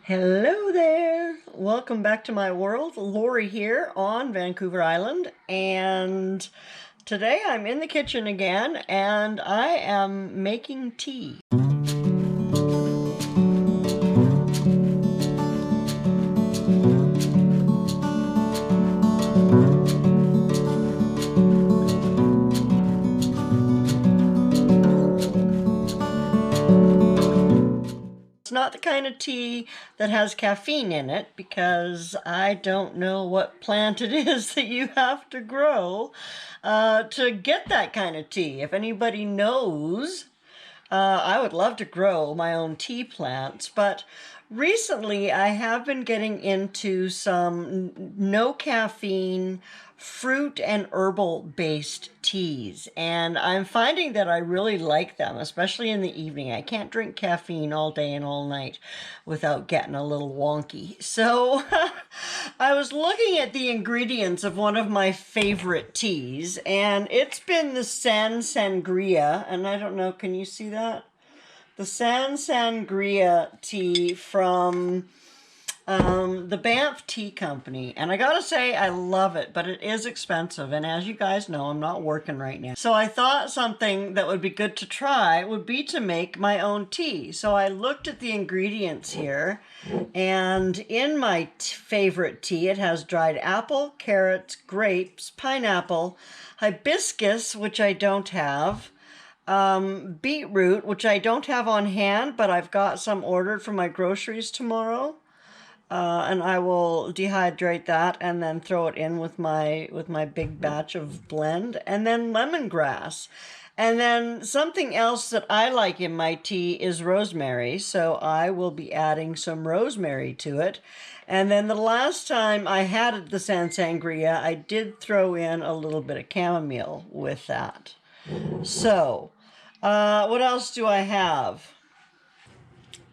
Hello there! Welcome back to my world. Lorrie here on Vancouver Island, and today I'm in the kitchen again and I am making tea. It's not the kind of tea that has caffeine in it because I don't know what plant it is that you have to grow to get that kind of tea. If anybody knows, I would love to grow my own tea plants, but recently I have been getting into some no caffeine fruit and herbal based teas, and I'm finding that I really like them, especially in the evening. I can't drink caffeine all day and all night without getting a little wonky. So I was looking at the ingredients of one of my favorite teas, and it's been the San Sangria, and I don't know, can you see that? The San Sangria tea from the Banff Tea Company. And I gotta say, I love it, but it is expensive. And as you guys know, I'm not working right now. So I thought something that would be good to try would be to make my own tea. So I looked at the ingredients here, and in my favorite tea, it has dried apple, carrots, grapes, pineapple, hibiscus, which I don't have, beetroot, which I don't have on hand, but I've got some ordered for my groceries tomorrow. And I will dehydrate that and then throw it in with my big batch of blend, and then lemongrass. And then something else that I like in my tea is rosemary, so I will be adding some rosemary to it. And then the last time I had the San Sangria, I did throw in a little bit of chamomile with that. So, what else do I have?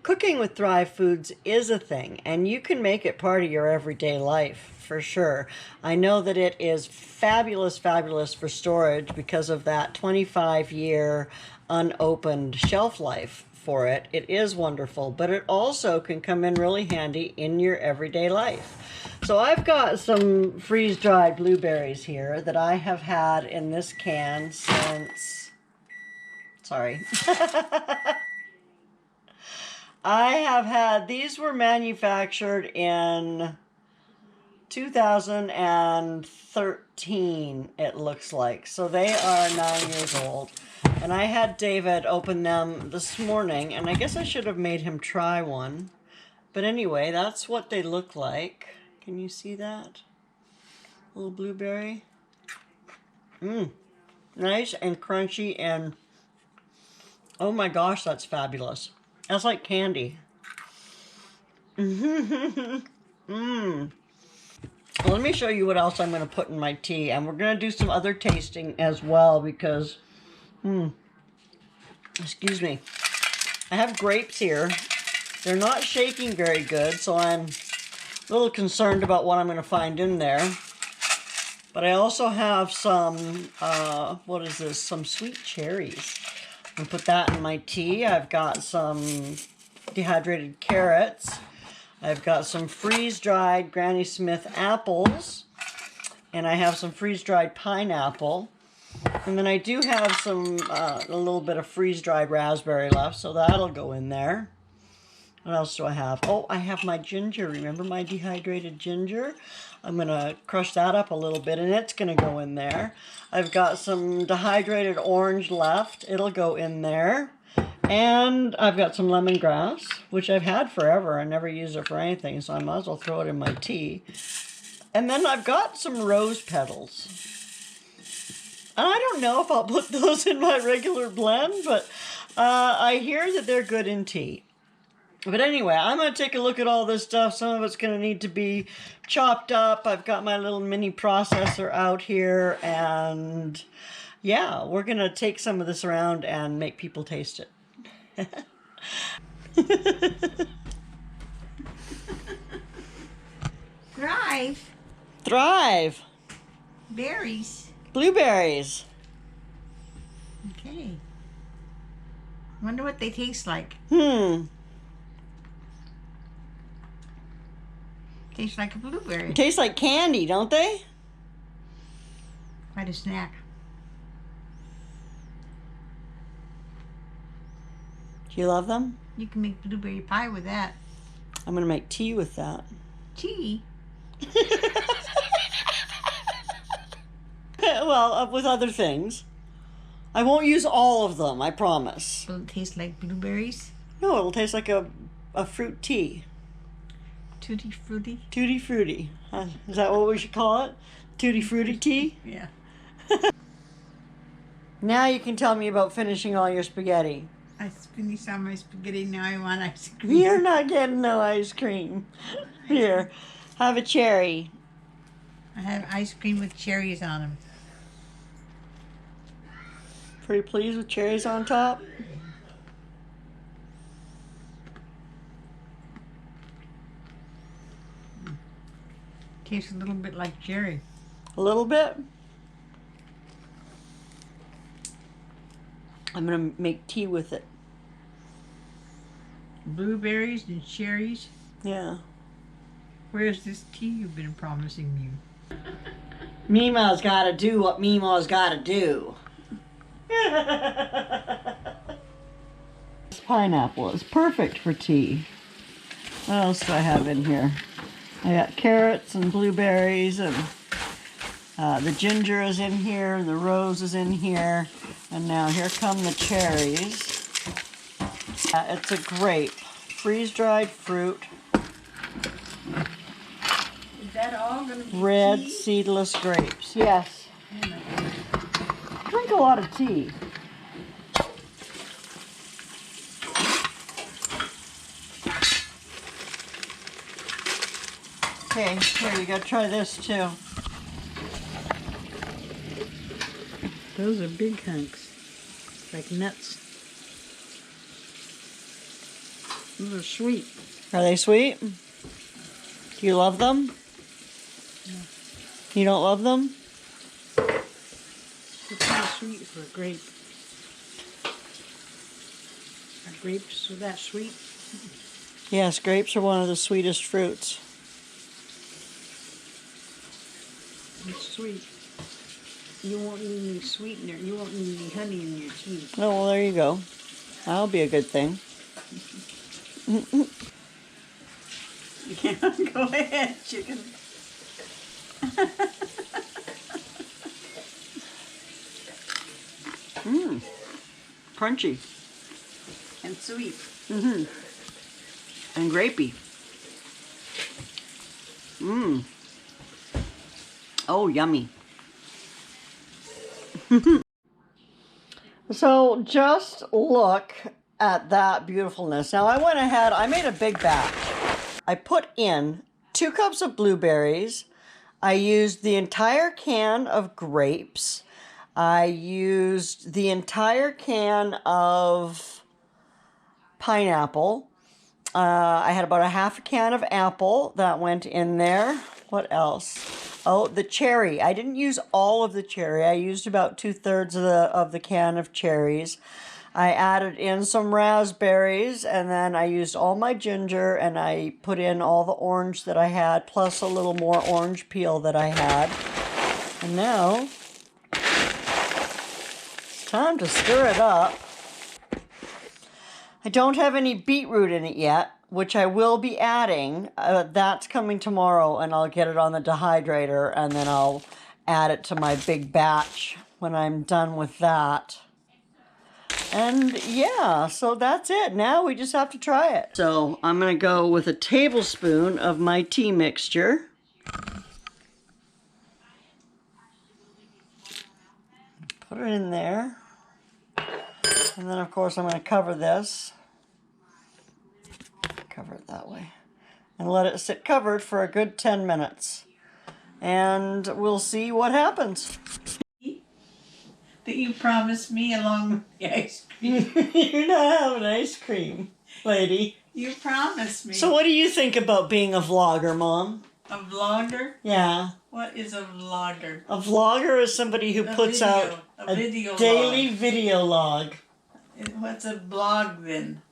Cooking with Thrive Foods is a thing, and you can make it part of your everyday life for sure. I know that it is fabulous, fabulous for storage because of that 25-year unopened shelf life for it. It is wonderful, but it also can come in really handy in your everyday life. So I've got some freeze-dried blueberries here that I have had in this can since, sorry. I have had, these were manufactured in 2013, it looks like. So they are 9 years old. And I had David open them this morning, and I guess I should have made him try one. But anyway, that's what they look like. Can you see that? Little blueberry. Nice and crunchy, and oh my gosh, that's fabulous. That's like candy. Well, let me show you what else I'm going to put in my tea. And we're going to do some other tasting as well because, excuse me. I have grapes here. They're not shaking very good, so I'm a little concerned about what I'm going to find in there. But I also have some, what is this? Some sweet cherries. I'm going to put that in my tea. I've got some dehydrated carrots. I've got some freeze-dried Granny Smith apples. And I have some freeze-dried pineapple. And then I do have some, a little bit of freeze-dried raspberry left, so that'll go in there. What else do I have? Oh, I have my ginger. Remember my dehydrated ginger? I'm going to crush that up a little bit, and it's going to go in there. I've got some dehydrated orange left. It'll go in there. And I've got some lemongrass, which I've had forever. I never use it for anything, so I might as well throw it in my tea. And then I've got some rose petals. And I don't know if I'll put those in my regular blend, but I hear that they're good in tea. But anyway, I'm going to take a look at all this stuff. Some of it's going to need to be chopped up. I've got my little mini processor out here. And yeah, we're going to take some of this around and make people taste it. Thrive. Thrive. Berries. Blueberries. Okay. Wonder what they taste like. Tastes like a blueberry. Tastes like candy, don't they? Quite a snack. Do you love them? You can make blueberry pie with that. I'm gonna make tea with that. Tea? Well, with other things. I won't use all of them, I promise. Will it taste like blueberries? No, it'll taste like a fruit tea. Tutti frutti? Tutti frutti. Is that what we should call it? Tutti frutti tea? Yeah. Now you can tell me about finishing all your spaghetti. I finished all my spaghetti, now I want ice cream. You're not getting no ice cream. Here, have a cherry. I have ice cream with cherries on them. Pretty pleased with cherries on top? Tastes a little bit like cherry. A little bit. I'm gonna make tea with it. Blueberries and cherries. Yeah. Where's this tea you've been promising me? Mima's gotta do what Mima's gotta do. This pineapple is perfect for tea. What else do I have in here? I got carrots and blueberries, and the ginger is in here, and the rose is in here, and now here come the cherries. It's a grape, freeze-dried fruit, Is that all going to be red tea? seedless grapes. Yes. Drink a lot of tea. Okay, here, you gotta try this too. Those are big hunks, like nuts. Those are sweet. Are they sweet? Do you love them? No. You don't love them? They're kind of sweet for a grape. Are grapes that sweet? Yes, grapes are one of the sweetest fruits. It's sweet. You won't need any sweetener. You won't need any honey in your tea. Oh, well, there you go. That'll be a good thing. Go ahead, chicken. Mmm. Crunchy. And sweet. Mm-hmm. And grapey. Mmm. Oh, yummy. So just look at that beautifulness. Now I went ahead, I made a big batch. I put in 2 cups of blueberries. I used the entire can of grapes. I used the entire can of pineapple. I had about a half a can of apple that went in there. What else? Oh, the cherry. I didn't use all of the cherry. I used about 2/3 of the can of cherries. I added in some raspberries, and then I used all my ginger, and I put in all the orange that I had, plus a little more orange peel that I had. And now, it's time to stir it up. I don't have any beetroot in it yet, which I will be adding. That's coming tomorrow, and I'll get it on the dehydrator, and then I'll add it to my big batch when I'm done with that. And yeah, so that's it. Now we just have to try it. So I'm going to go with a tablespoon of my tea mixture. Put it in there. And then, of course, I'm going to cover this. Cover it that way. And let it sit covered for a good 10 minutes. And we'll see what happens. That you promised me along with the ice cream. You're not having ice cream, lady. You promised me. So what do you think about being a vlogger, Mom? A vlogger? Yeah. What is a vlogger? A vlogger is somebody who puts out a video daily log. video log. What's a blog then?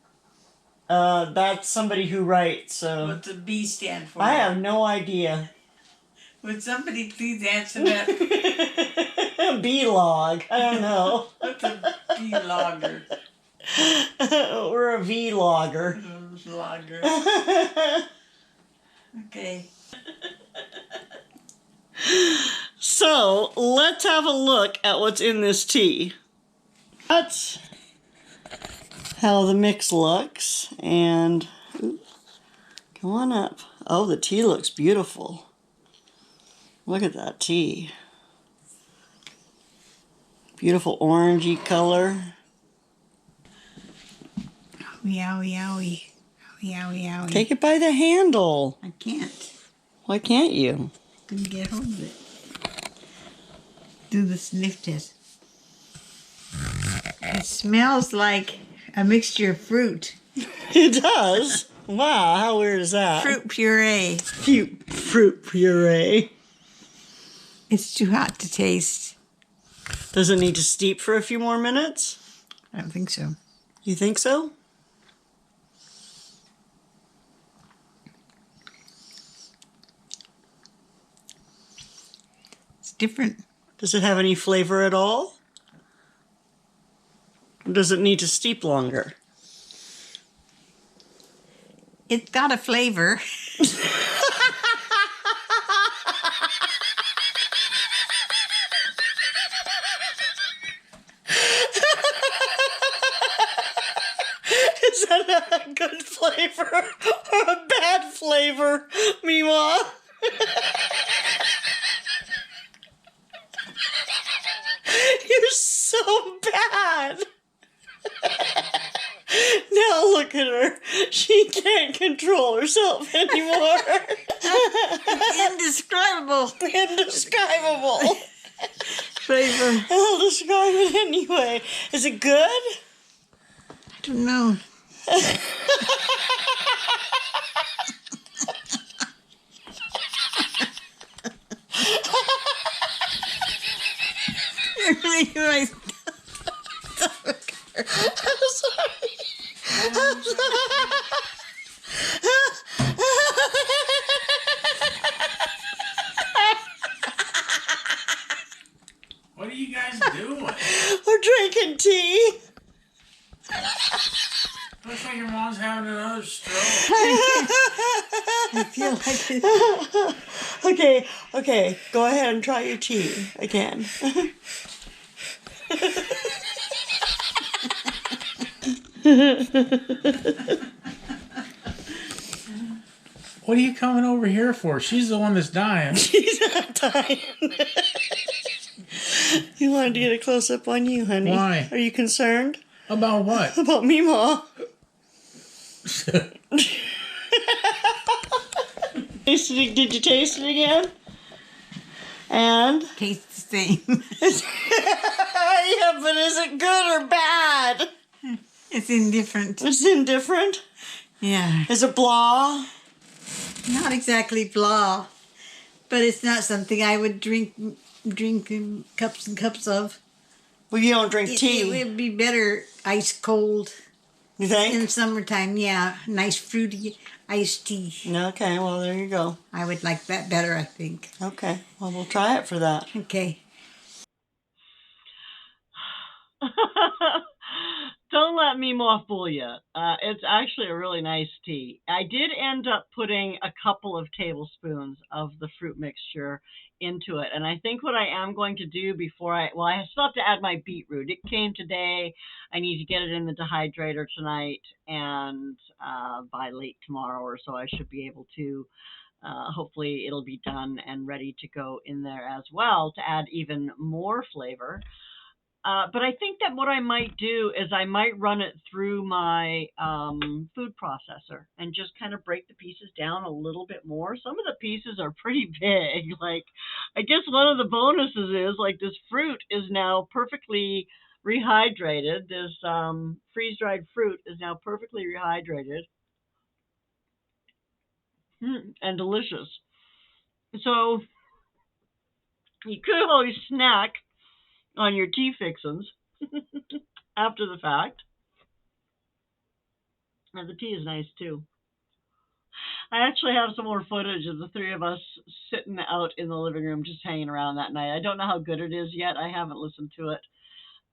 That's somebody who writes. So What's the B stand for? I have no idea. Would somebody please answer that? B-log. I don't know. What's a B-logger? We're a V-logger. Logger. Okay. So let's have a look at what's in this tea. That's how the mix looks. And ooh, come on up. Oh, the tea looks beautiful. Look at that tea. Beautiful orangey color. Owie, owie, owie. Owie, owie, owie. Take it by the handle. I can't. Why can't you? Couldn't get hold of it. Do the sniff test. It smells like a mixture of fruit. It does. Wow, how weird is that? Fruit puree. Fruit puree. It's too hot to taste. Does it need to steep for a few more minutes? I don't think so. You think so? It's different. Does it have any flavor at all? Or does it need to steep longer? It's got a flavor. Is that a good flavor or a bad flavor, Mima? You're so bad. Now look at her. She can't control herself anymore. Indescribable Indescribable. flavor. I'll describe it anyway. Is it good? I don't know. You're making my stomach hurt. I'm sorry. I'm sorry. What are you guys doing? We're drinking tea. Looks like your mom's having another stroke. I feel like it. Okay. Go ahead and try your tea again. What are you coming over here for? She's the one that's dying. She's not dying. He wanted to get a close up on you, honey. Why? Are you concerned About what? about Mima? Did you taste it again? And? Tastes the same. Yeah, but is it good or bad? It's indifferent. It's indifferent. Yeah. Is it blah? Not exactly blah, but it's not something I would drink in cups and cups of. Well, you don't drink It tea. would be better ice cold You think? in summertime. Yeah, nice fruity iced tea. Okay, well, there you go. I would like that better, I think. Okay, well, we'll try it for that. Okay. Don't let Meemaw fool you. It's actually a really nice tea. I did end up putting a couple of tablespoons of the fruit mixture into it. And I think what I am going to do before I still have to add my beetroot. It came today. I need to get it in the dehydrator tonight. And by late tomorrow or so, I should be able to. Hopefully it'll be done and ready to go in there as well to add even more flavor. But I think that what I might do is I might run it through my food processor and just kind of break the pieces down a little bit more. Some of the pieces are pretty big. Like, I guess one of the bonuses is like this fruit is now perfectly rehydrated. This freeze-dried fruit is now perfectly rehydrated and delicious. So you could always snack on your tea fixins after the fact. And the tea is nice too. I actually have some more footage of the three of us sitting out in the living room just hanging around that night. I don't know how good it is yet. I haven't listened to it.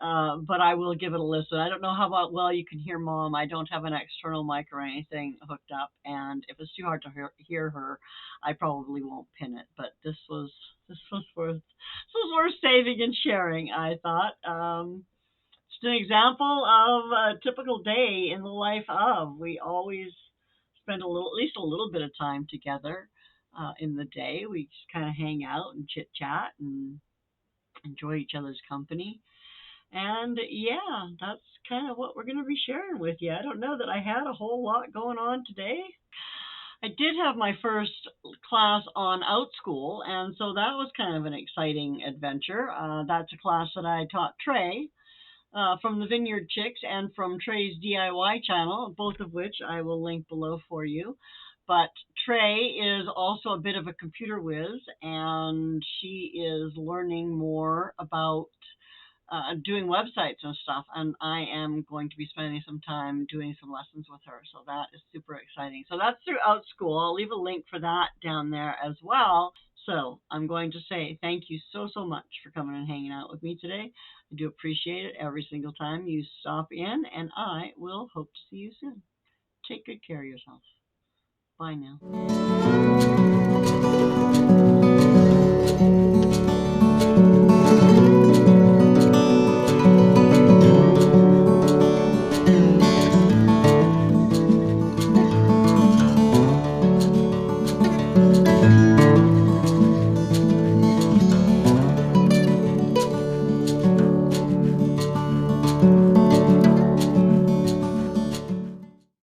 But I will give it a listen. I don't know how about well you can hear Mom. I don't have an external mic or anything hooked up, and if it's too hard to hear her, I probably won't pin it. But this was worth saving and sharing. I thought. Just an example of a typical day in the life of. We always spend at least a little bit of time together in the day. We just kind of hang out and chit chat and enjoy each other's company. And yeah, that's kind of what we're going to be sharing with you. I don't know that I had a whole lot going on today. I did have my first class on OutSchool, and so that was kind of an exciting adventure. That's a class that I taught Trey from the Vineyard Chicks and from Trey's DIY channel, both of which I will link below for you. But Trey is also a bit of a computer whiz, and she is learning more about doing websites and stuff. And I am going to be spending some time doing some lessons with her. So that is super exciting. So that's throughout school. I'll leave a link for that down there as well. So I'm going to say thank you so much for coming and hanging out with me today. I do appreciate it every single time you stop in, and I will hope to see you soon. Take good care of yourself. Bye now.